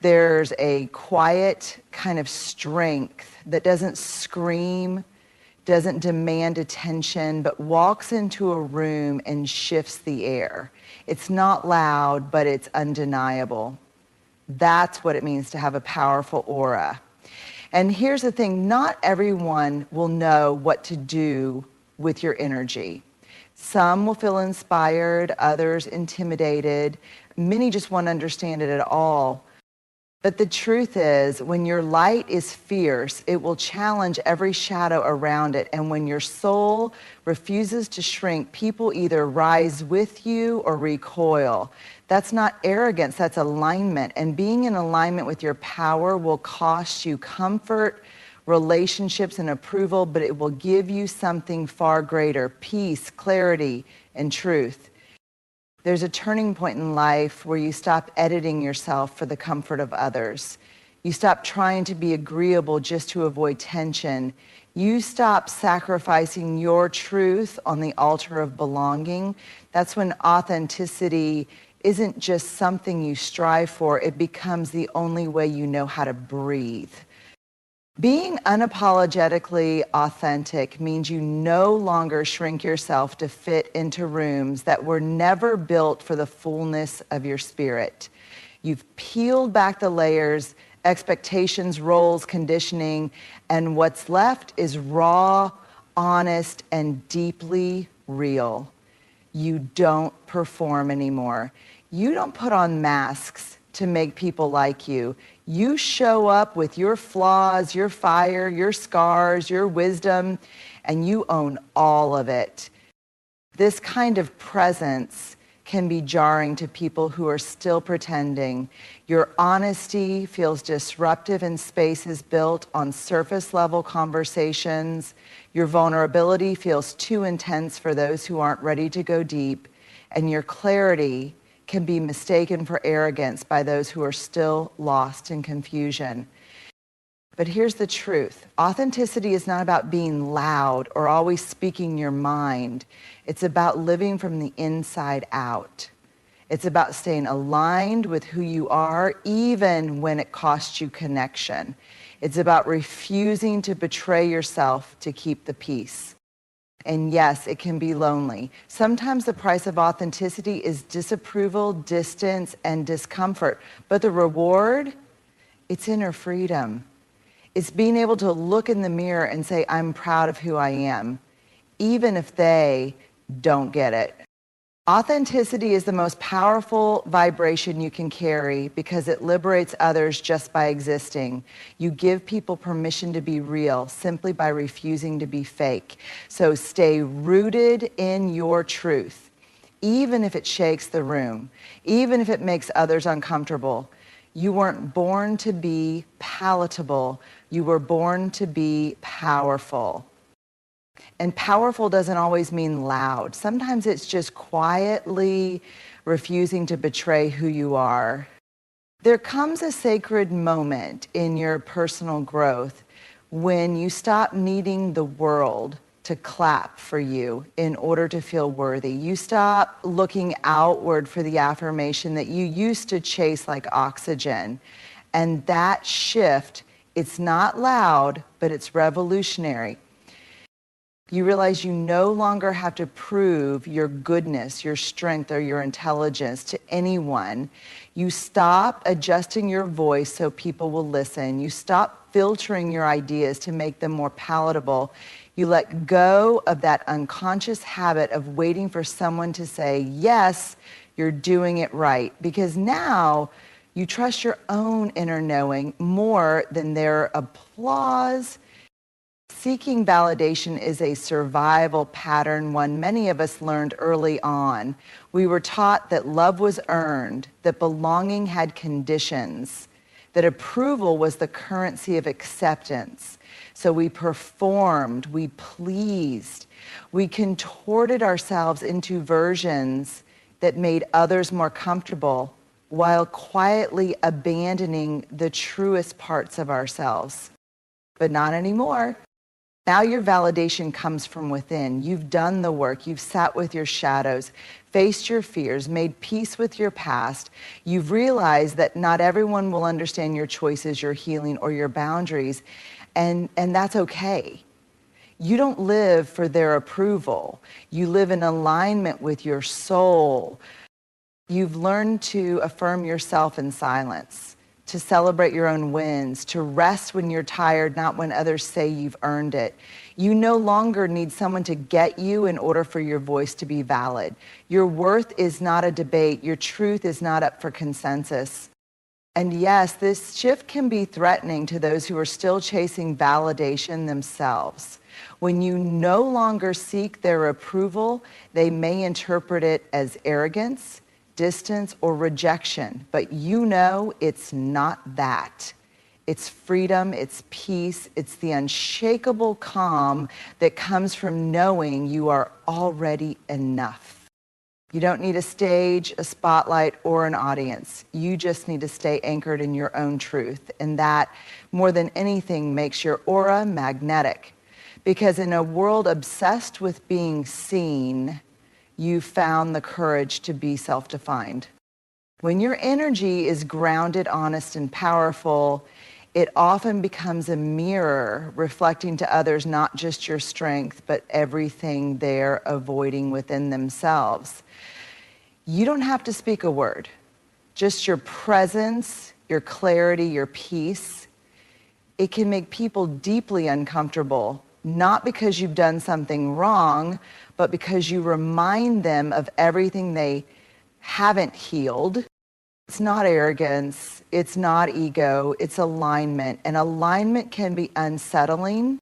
There's a quiet kind of strength that doesn't scream, doesn't demand attention, but walks into a room and shifts the air. It's not loud, but it's undeniable. That's what it means to have a powerful aura. And here's the thing, not everyone will know what to do with your energy. Some will feel inspired, others intimidated. Many just won't understand it at all. But the truth is, when your light is fierce, it will challenge every shadow around it. And when your soul refuses to shrink, people either rise with you or recoil. That's not arrogance, that's alignment. And being in alignment with your power will cost you comfort, relationships, and approval, but it will give you something far greater: peace, clarity, and truth. There's a turning point in life where you stop editing yourself for the comfort of others. You stop trying to be agreeable just to avoid tension. You stop sacrificing your truth on the altar of belonging. That's when authenticity isn't just something you strive for, it becomes the only way you know how to breathe. Being unapologetically authentic means you no longer shrink yourself to fit into rooms that were never built for the fullness of your spirit. You've peeled back the layers, expectations, roles, conditioning, and what's left is raw, honest, and deeply real. You don't perform anymore. You don't put on masks to make people like you. You show up with your flaws, your fire, your scars, your wisdom, and you own all of it. This kind of presence can be jarring to people who are still pretending. Your honesty feels disruptive in spaces built on surface level conversations. Your vulnerability feels too intense for those who aren't ready to go deep. And your clarity can be mistaken for arrogance by those who are still lost in confusion. But here's the truth. Authenticity is not about being loud or always speaking your mind. It's about living from the inside out. It's about staying aligned with who you are, even when it costs you connection. It's about refusing to betray yourself to keep the peace. And yes, it can be lonely. Sometimes the price of authenticity is disapproval, distance, and discomfort. But the reward, it's inner freedom. It's being able to look in the mirror and say, I'm proud of who I am, even if they don't get it. Authenticity is the most powerful vibration you can carry because it liberates others just by existing. You give people permission to be real simply by refusing to be fake. So stay rooted in your truth, even if it shakes the room, even if it makes others uncomfortable. You weren't born to be palatable. You were born to be powerful. And powerful doesn't always mean loud. Sometimes it's just quietly refusing to betray who you are. There comes a sacred moment in your personal growth when you stop needing the world to clap for you in order to feel worthy. You stop looking outward for the affirmation that you used to chase like oxygen. And that shift, it's not loud, but it's revolutionary. You realize you no longer have to prove your goodness, your strength, or your intelligence to anyone. You stop adjusting your voice so people will listen. You stop filtering your ideas to make them more palatable. You let go of that unconscious habit of waiting for someone to say, yes, you're doing it right. Because now you trust your own inner knowing more than their applause. Seeking validation is a survival pattern, one many of us learned early on. We were taught that love was earned, that belonging had conditions, that approval was the currency of acceptance. So we performed, we pleased, we contorted ourselves into versions that made others more comfortable while quietly abandoning the truest parts of ourselves. But not anymore. Now your validation comes from within. You've done the work. You've sat with your shadows, faced your fears, made peace with your past. You've realized that not everyone will understand your choices, your healing, or your boundaries, and that's okay. You don't live for their approval. You live in alignment with your soul. You've learned to affirm yourself in silence, to celebrate your own wins, to rest when you're tired, not when others say you've earned it. You no longer need someone to get you in order for your voice to be valid. Your worth is not a debate. Your truth is not up for consensus. And yes, this shift can be threatening to those who are still chasing validation themselves. When you no longer seek their approval, they may interpret it as arrogance, distance, or rejection, but you know it's not that. It's freedom, it's peace, it's the unshakable calm that comes from knowing you are already enough. You don't need a stage, a spotlight, or an audience. You just need to stay anchored in your own truth, and that, more than anything, makes your aura magnetic. Because in a world obsessed with being seen, you found the courage to be self-defined. When your energy is grounded, honest, and powerful, it often becomes a mirror reflecting to others not just your strength, but everything they're avoiding within themselves. You don't have to speak a word. Just your presence, your clarity, your peace. It can make people deeply uncomfortable, not because you've done something wrong, but because you remind them of everything they haven't healed. It's not arrogance, it's not ego, it's alignment. And alignment can be unsettling.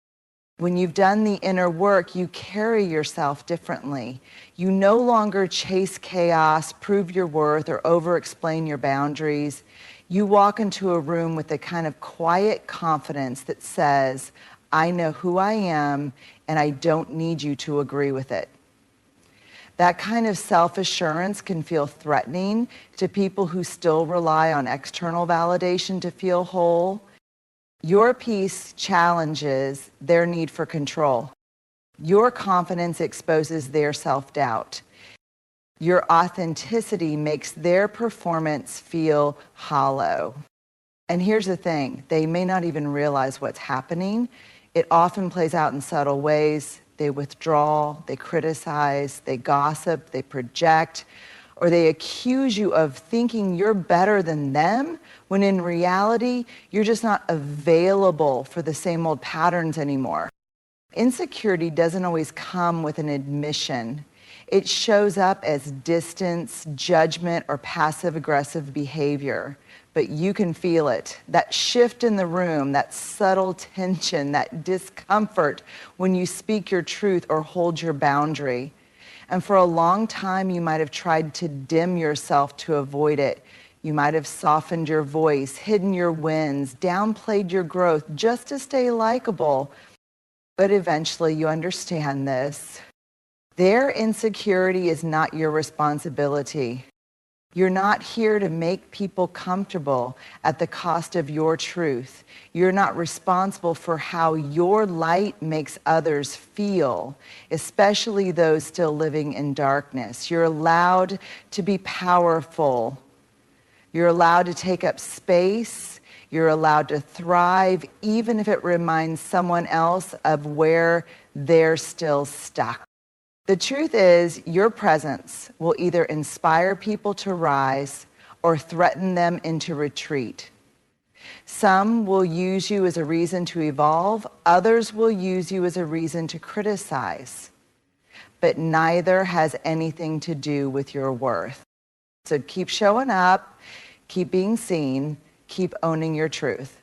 When you've done the inner work, you carry yourself differently. You no longer chase chaos, prove your worth, or over-explain your boundaries. You walk into a room with a kind of quiet confidence that says, I know who I am, and I don't need you to agree with it. That kind of self-assurance can feel threatening to people who still rely on external validation to feel whole. Your peace challenges their need for control. Your confidence exposes their self-doubt. Your authenticity makes their performance feel hollow. And here's the thing, they may not even realize what's happening. It often plays out in subtle ways. They withdraw, they criticize, they gossip, they project, or they accuse you of thinking you're better than them, when in reality, you're just not available for the same old patterns anymore. Insecurity doesn't always come with an admission. It shows up as distance, judgment, or passive-aggressive behavior. But you can feel it, that shift in the room, that subtle tension, that discomfort when you speak your truth or hold your boundary. And for a long time, you might have tried to dim yourself to avoid it. You might have softened your voice, hidden your wins, downplayed your growth just to stay likable. But eventually you understand this. Their insecurity is not your responsibility. You're not here to make people comfortable at the cost of your truth. You're not responsible for how your light makes others feel, especially those still living in darkness. You're allowed to be powerful. You're allowed to take up space. You're allowed to thrive, even if it reminds someone else of where they're still stuck. The truth is, your presence will either inspire people to rise or threaten them into retreat. Some will use you as a reason to evolve. Others will use you as a reason to criticize. But neither has anything to do with your worth. So keep showing up, keep being seen, keep owning your truth.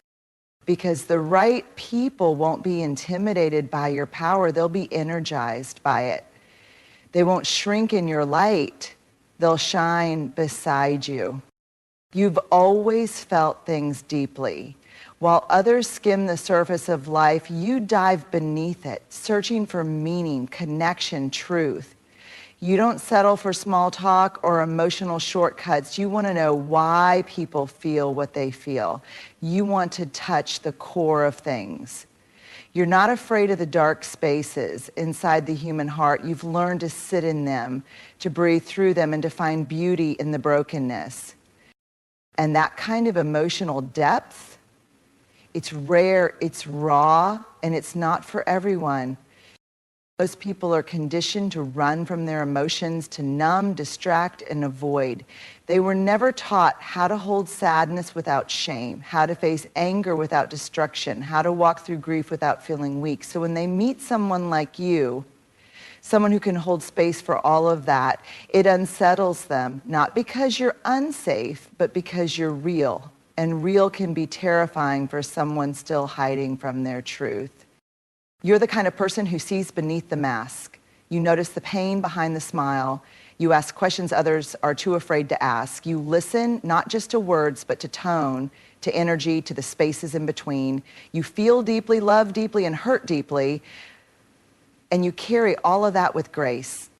Because the right people won't be intimidated by your power, they'll be energized by it. They won't shrink in your light. They'll shine beside you. You've always felt things deeply. While others skim the surface of life, you dive beneath it, searching for meaning, connection, truth. You don't settle for small talk or emotional shortcuts. You want to know why people feel what they feel. You want to touch the core of things. You're not afraid of the dark spaces inside the human heart. You've learned to sit in them, to breathe through them, and to find beauty in the brokenness. And that kind of emotional depth, it's rare, it's raw, and it's not for everyone. Most people are conditioned to run from their emotions, to numb, distract, and avoid. They were never taught how to hold sadness without shame, how to face anger without destruction, how to walk through grief without feeling weak. So when they meet someone like you, someone who can hold space for all of that, it unsettles them, not because you're unsafe, but because you're real. And real can be terrifying for someone still hiding from their truth. You're the kind of person who sees beneath the mask. You notice the pain behind the smile. You ask questions others are too afraid to ask. You listen not just to words, but to tone, to energy, to the spaces in between. You feel deeply, love deeply, and hurt deeply. And you carry all of that with grace.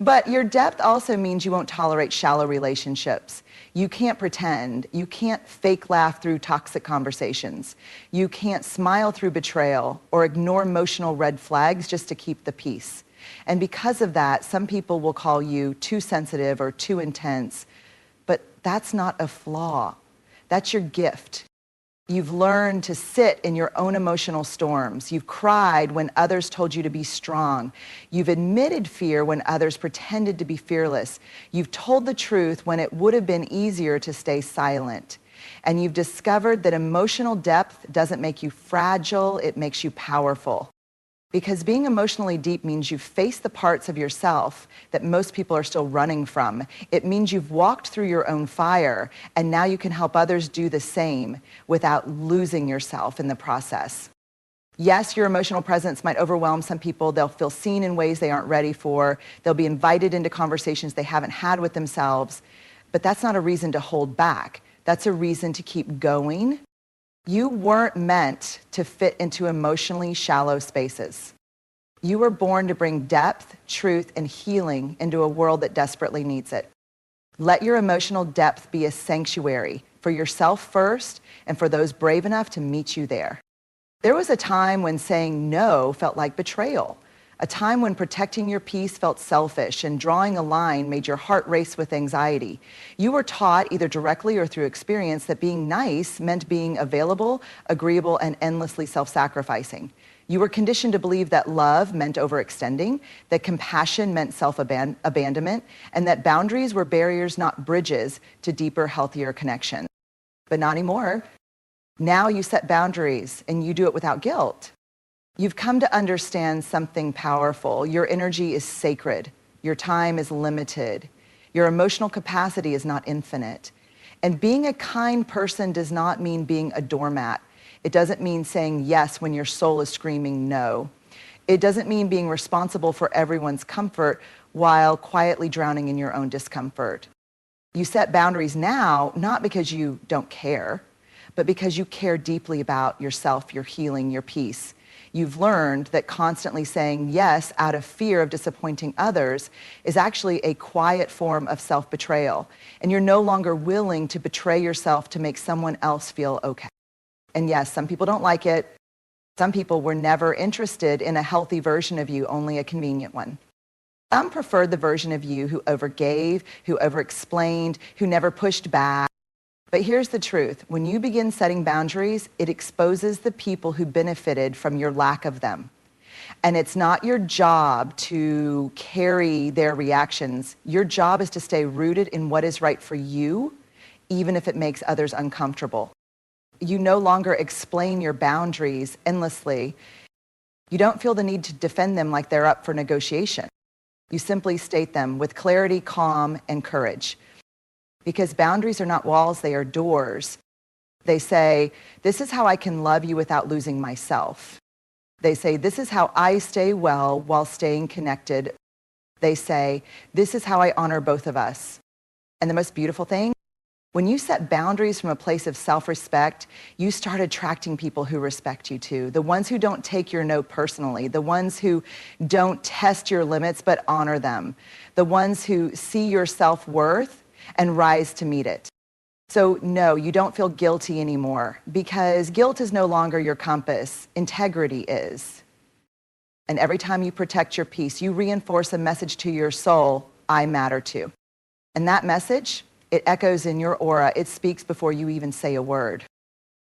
But your depth also means you won't tolerate shallow relationships. You can't pretend. You can't fake laugh through toxic conversations. You can't smile through betrayal or ignore emotional red flags just to keep the peace. And because of that, some people will call you too sensitive or too intense. But that's not a flaw. That's your gift. You've learned to sit in your own emotional storms. You've cried when others told you to be strong. You've admitted fear when others pretended to be fearless. You've told the truth when it would have been easier to stay silent. And you've discovered that emotional depth doesn't make you fragile, it makes you powerful. Because being emotionally deep means you've faced the parts of yourself that most people are still running from. It means you've walked through your own fire, and now you can help others do the same without losing yourself in the process. Yes, your emotional presence might overwhelm some people. They'll feel seen in ways they aren't ready for. They'll be invited into conversations they haven't had with themselves. But that's not a reason to hold back. That's a reason to keep going. You weren't meant to fit into emotionally shallow spaces. You were born to bring depth, truth, and healing into a world that desperately needs it. Let your emotional depth be a sanctuary for yourself first and for those brave enough to meet you there. There was a time when saying no felt like betrayal. A time when protecting your peace felt selfish and drawing a line made your heart race with anxiety. You were taught, either directly or through experience, that being nice meant being available, agreeable, and endlessly self-sacrificing. You were conditioned to believe that love meant overextending, that compassion meant self-abandonment, and that boundaries were barriers, not bridges, to deeper, healthier connection. But not anymore. Now you set boundaries, and you do it without guilt. You've come to understand something powerful. Your energy is sacred. Your time is limited. Your emotional capacity is not infinite. And being a kind person does not mean being a doormat. It doesn't mean saying yes when your soul is screaming no. It doesn't mean being responsible for everyone's comfort while quietly drowning in your own discomfort. You set boundaries now, not because you don't care, but because you care deeply about yourself, your healing, your peace. You've learned that constantly saying yes out of fear of disappointing others is actually a quiet form of self-betrayal. And you're no longer willing to betray yourself to make someone else feel okay. And yes, some people don't like it. Some people were never interested in a healthy version of you, only a convenient one. Some preferred the version of you who overgave, who overexplained, who never pushed back. But here's the truth. When you begin setting boundaries, it exposes the people who benefited from your lack of them. And it's not your job to carry their reactions. Your job is to stay rooted in what is right for you, even if it makes others uncomfortable. You no longer explain your boundaries endlessly. You don't feel the need to defend them like they're up for negotiation. You simply state them with clarity, calm, and courage. Because boundaries are not walls, they are doors. They say, this is how I can love you without losing myself. They say, this is how I stay well while staying connected. They say, this is how I honor both of us. And the most beautiful thing, when you set boundaries from a place of self-respect, you start attracting people who respect you too. The ones who don't take your no personally. The ones who don't test your limits but honor them. The ones who see your self-worth and rise to meet it. So no, you don't feel guilty anymore because guilt is no longer your compass. Integrity is. And every time you protect your peace, you reinforce a message to your soul, I matter too. And that message, it echoes in your aura. It speaks before you even say a word.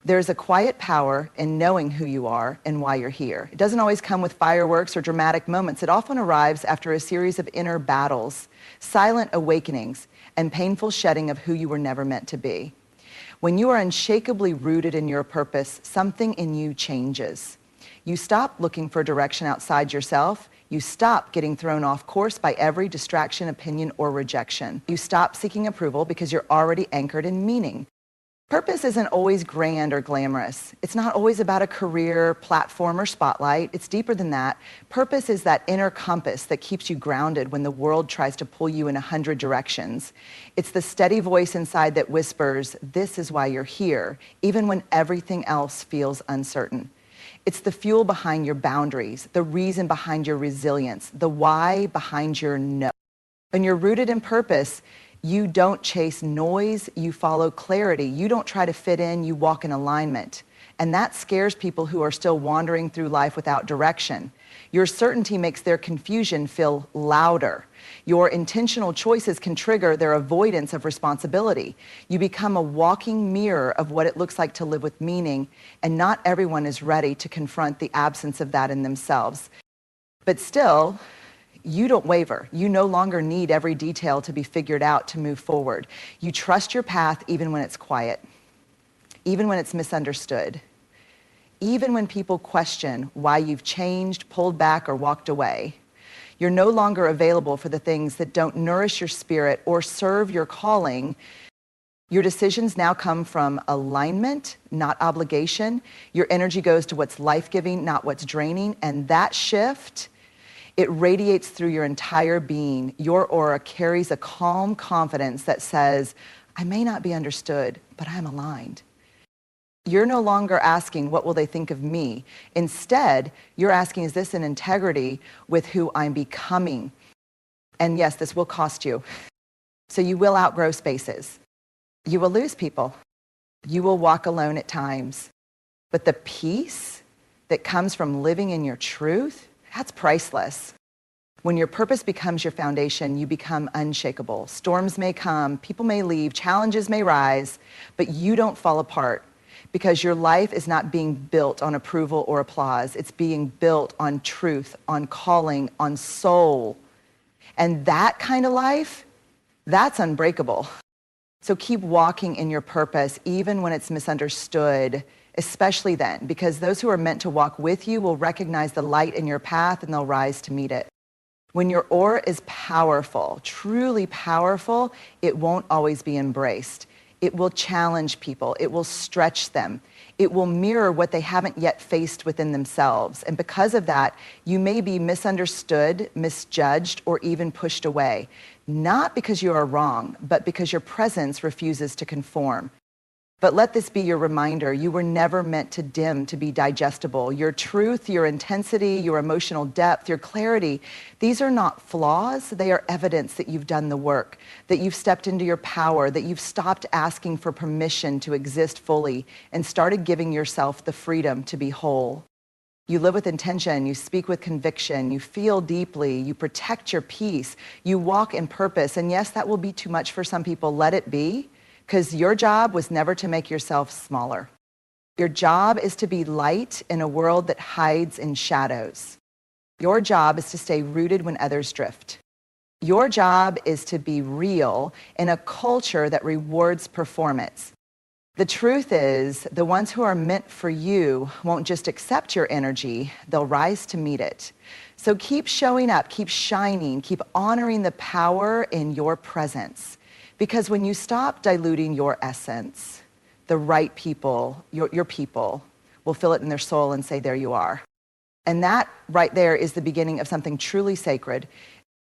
There's a quiet power in knowing who you are and why you're here. It doesn't always come with fireworks or dramatic moments. It often arrives after a series of inner battles, silent awakenings, and painful shedding of who you were never meant to be. When you are unshakably rooted in your purpose, something in you changes. You stop looking for direction outside yourself. You stop getting thrown off course by every distraction, opinion, or rejection. You stop seeking approval because you're already anchored in meaning. Purpose isn't always grand or glamorous. It's not always about a career, platform, or spotlight. It's deeper than that. Purpose is that inner compass that keeps you grounded when the world tries to pull you in 100 directions. It's the steady voice inside that whispers, this is why you're here, even when everything else feels uncertain. It's the fuel behind your boundaries, the reason behind your resilience, the why behind your no. When you're rooted in purpose, you don't chase noise, you follow clarity. You don't try to fit in, you walk in alignment. And that scares people who are still wandering through life without direction. Your certainty makes their confusion feel louder. Your intentional choices can trigger their avoidance of responsibility. You become a walking mirror of what it looks like to live with meaning, and not everyone is ready to confront the absence of that in themselves. But still, you don't waver. You no longer need every detail to be figured out to move forward. You trust your path even when it's quiet, even when it's misunderstood, even when people question why you've changed, pulled back, or walked away. You're no longer available for the things that don't nourish your spirit or serve your calling. Your decisions now come from alignment, not obligation. Your energy goes to what's life-giving, not what's draining. And that shift, it radiates through your entire being. Your aura carries a calm confidence that says, I may not be understood, but I'm aligned. You're no longer asking, what will they think of me? Instead, you're asking, is this in integrity with who I'm becoming? And yes, this will cost you. So you will outgrow spaces. You will lose people. You will walk alone at times. But the peace that comes from living in your truth, that's priceless. When your purpose becomes your foundation, you become unshakable. Storms may come, people may leave, challenges may rise, but you don't fall apart because your life is not being built on approval or applause. It's being built on truth, on calling, on soul. And that kind of life, that's unbreakable. So keep walking in your purpose, even when it's misunderstood, especially then, because those who are meant to walk with you will recognize the light in your path and they'll rise to meet it. When your aura is powerful, truly powerful, it won't always be embraced. It will challenge people. It will stretch them. It will mirror what they haven't yet faced within themselves. And because of that, you may be misunderstood, misjudged, or even pushed away. Not because you are wrong, but because your presence refuses to conform. But let this be your reminder, you were never meant to dim to be digestible. Your truth, your intensity, your emotional depth, your clarity, these are not flaws, they are evidence that you've done the work, that you've stepped into your power, that you've stopped asking for permission to exist fully and started giving yourself the freedom to be whole. You live with intention, you speak with conviction, you feel deeply, you protect your peace, you walk in purpose, and yes, that will be too much for some people, let it be. Because your job was never to make yourself smaller. Your job is to be light in a world that hides in shadows. Your job is to stay rooted when others drift. Your job is to be real in a culture that rewards performance. The truth is, the ones who are meant for you won't just accept your energy, they'll rise to meet it. So keep showing up, keep shining, keep honoring the power in your presence. Because when you stop diluting your essence, the right people, your people, will feel it in their soul and say, there you are. And that right there is the beginning of something truly sacred.